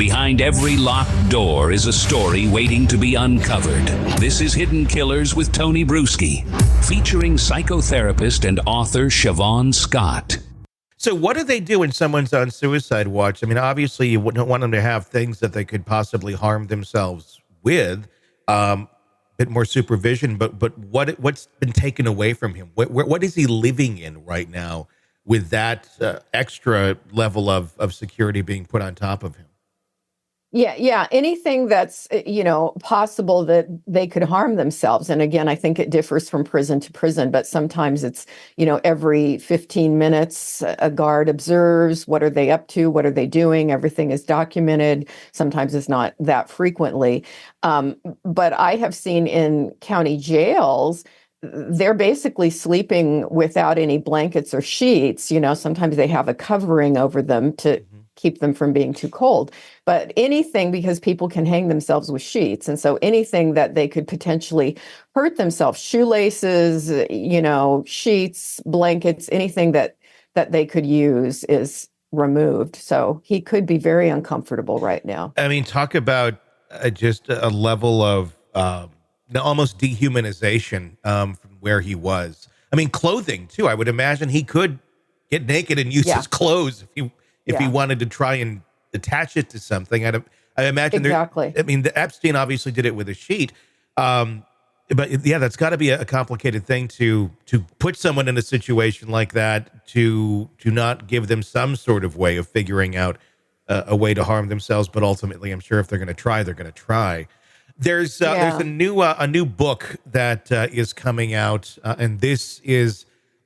Behind every locked door is a story waiting to be uncovered. This is Hidden Killers with Tony Bruschi, featuring psychotherapist and author Shavaun Scott. So what do they do when someone's on suicide watch? I mean, obviously you wouldn't want them to have things that they could possibly harm themselves with, a bit more supervision, but what's been taken away from him? What is he living in right now with that extra level of security being put on top of him? Yeah. Anything that's, possible that they could harm themselves. And again, I think it differs from prison to prison, but sometimes it's, every 15 minutes, a guard observes, what are they up to? What are they doing? Everything is documented. Sometimes it's not that frequently. But I have seen in county jails, they're basically sleeping without any blankets or sheets. Sometimes they have a covering over them to keep them from being too cold. But anything, because people can hang themselves with sheets. And so anything that they could potentially hurt themselves, shoelaces, sheets, blankets, anything that they could use is removed. So he could be very uncomfortable right now. I mean, talk about just a level of almost dehumanization from where he was. I mean, clothing too. I would imagine he could get naked and use his clothes if he wanted to try and attach it to something. I imagine exactly. The Epstein obviously did it with a sheet. But yeah, that's got to be a complicated thing to put someone in a situation like that, to not give them some sort of way of figuring out a way to harm themselves. But ultimately, I'm sure if they're going to try, they're going to try. There's a new book that is coming out, and this is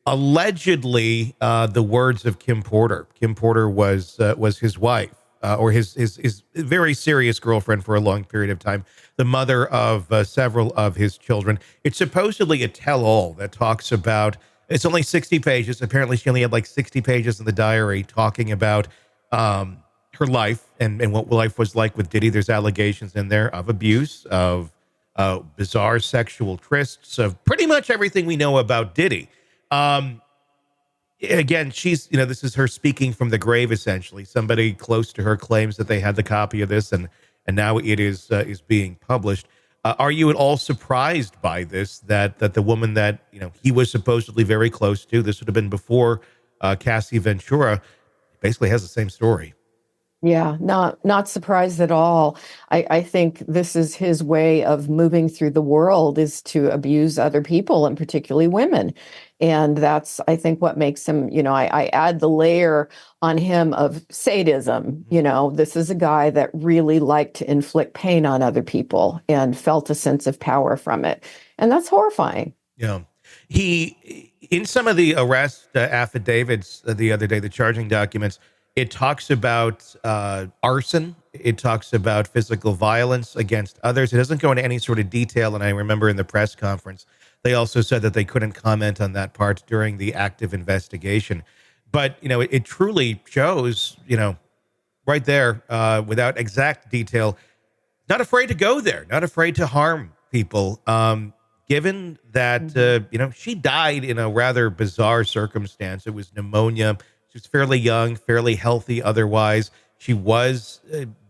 allegedly the words of Kim Porter. Kim Porter was his wife, or his very serious girlfriend for a long period of time, the mother of several of his children. It's supposedly a tell-all that talks about, it's only 60 pages. Apparently she only had like 60 pages in the diary talking about her life and what life was like with Diddy. There's allegations in there of abuse, of bizarre sexual trysts, of pretty much everything we know about Diddy. Again, she's, this is her speaking from the grave, essentially. Somebody close to her claims that they had the copy of this, and now it is being published. Are you at all surprised by this, that the woman that, he was supposedly very close to, this would have been before Cassie Ventura, basically has the same story? Yeah, not surprised at all. I think this is his way of moving through the world, is to abuse other people, and particularly women. And that's, I think, what makes him, I add the layer on him of sadism. This is a guy that really liked to inflict pain on other people and felt a sense of power from it. And that's horrifying. Yeah. He, in some of the arrest affidavits the other day, the charging documents, it talks about arson. It talks about physical violence against others. It doesn't go into any sort of detail. And I remember in the press conference, they also said that they couldn't comment on that part during the active investigation. But, it truly shows, right there, without exact detail, not afraid to go there, not afraid to harm people. Given that, she died in a rather bizarre circumstance. It was pneumonia. She was fairly young, fairly healthy otherwise. She was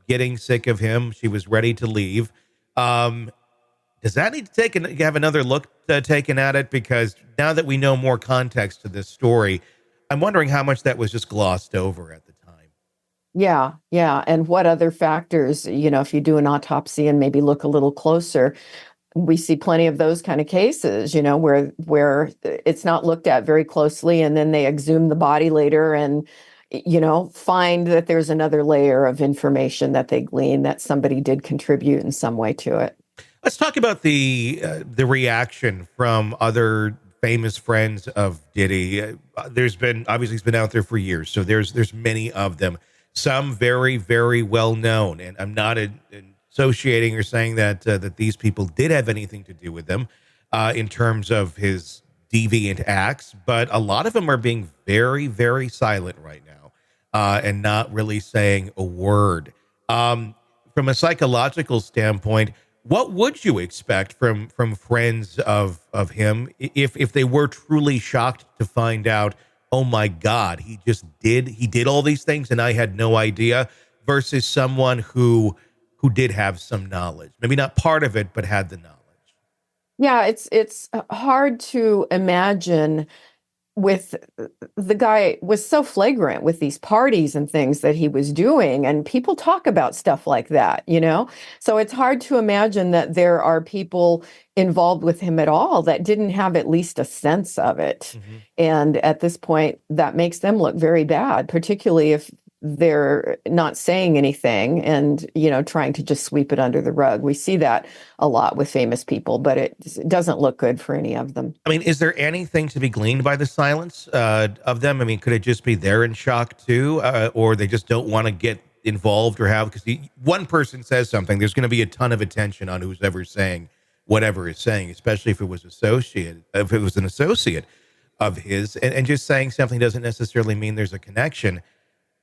getting sick of him. She was ready to leave. Does that need to have another look taken at it? Because now that we know more context to this story, I'm wondering how much that was just glossed over at the time. Yeah. And what other factors, if you do an autopsy and maybe look a little closer, we see plenty of those kind of cases, where it's not looked at very closely, and then they exhume the body later and, find that there's another layer of information that they glean that somebody did contribute in some way to it. Let's talk about the reaction from other famous friends of Diddy. There's been, obviously he's been out there for years, so there's many of them. Some very, very well known, and I'm not associating or saying that these people did have anything to do with them in terms of his deviant acts, but a lot of them are being very, very silent right now and not really saying a word. From a psychological standpoint, what would you expect from friends of him if they were truly shocked to find out, oh my God, he did all these things and I had no idea, versus someone who did have some knowledge, maybe not part of it, but had the knowledge. Yeah, it's hard to imagine with the guy was so flagrant with these parties and things that he was doing, and people talk about stuff like that, so it's hard to imagine that there are people involved with him at all that didn't have at least a sense of it. And at this point that makes them look very bad, particularly if they're not saying anything and trying to just sweep it under the rug. We see that a lot with famous people, but it doesn't look good for any of them. I mean, is there anything to be gleaned by the silence of them? I mean, could it just be they're in shock too, or they just don't want to get involved or have, because one person says something, there's going to be a ton of attention on who's ever saying whatever is saying, especially if it was an associate of his, and just saying something doesn't necessarily mean there's a connection.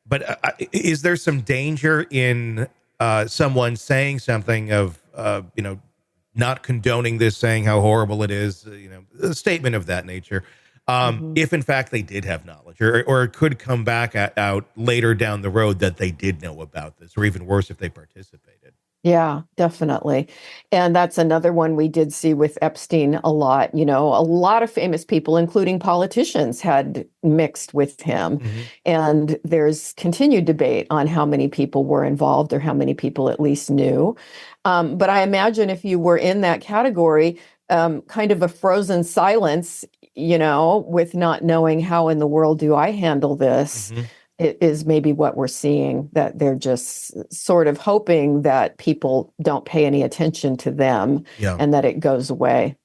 But is there some danger in someone saying something of, not condoning this, saying how horrible it is, a statement of that nature, if in fact they did have knowledge, or it could come back out later down the road that they did know about this, or even worse, if they participated? Yeah, definitely. And that's another one we did see with Epstein a lot. A lot of famous people, including politicians, had mixed with him. And there's continued debate on how many people were involved or how many people at least knew. But I imagine if you were in that category, kind of a frozen silence, with not knowing how in the world do I handle this. It is maybe what we're seeing, that they're just sort of hoping that people don't pay any attention to them and that it goes away.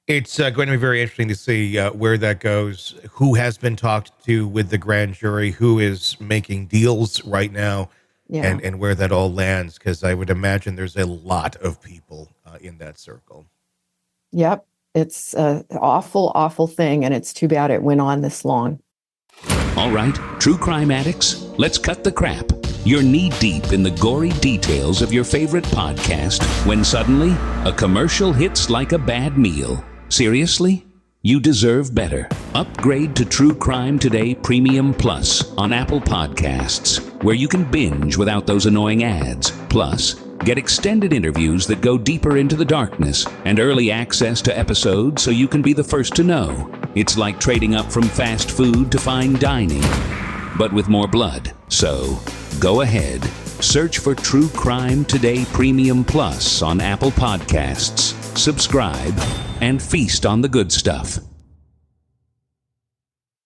It's going to be very interesting to see where that goes, who has been talked to with the grand jury, who is making deals right now, and where that all lands, because I would imagine there's a lot of people in that circle. Yep. It's an awful, awful thing, and it's too bad it went on this long. All right, true crime addicts, let's cut the crap. You're knee-deep in the gory details of your favorite podcast when suddenly a commercial hits like a bad meal. Seriously? You deserve better. Upgrade to True Crime Today Premium Plus on Apple Podcasts, where you can binge without those annoying ads. Plus, get extended interviews that go deeper into the darkness and early access to episodes so you can be the first to know. It's like trading up from fast food to fine dining, but with more blood. So, go ahead. Search for True Crime Today Premium Plus on Apple Podcasts. Subscribe and feast on the good stuff.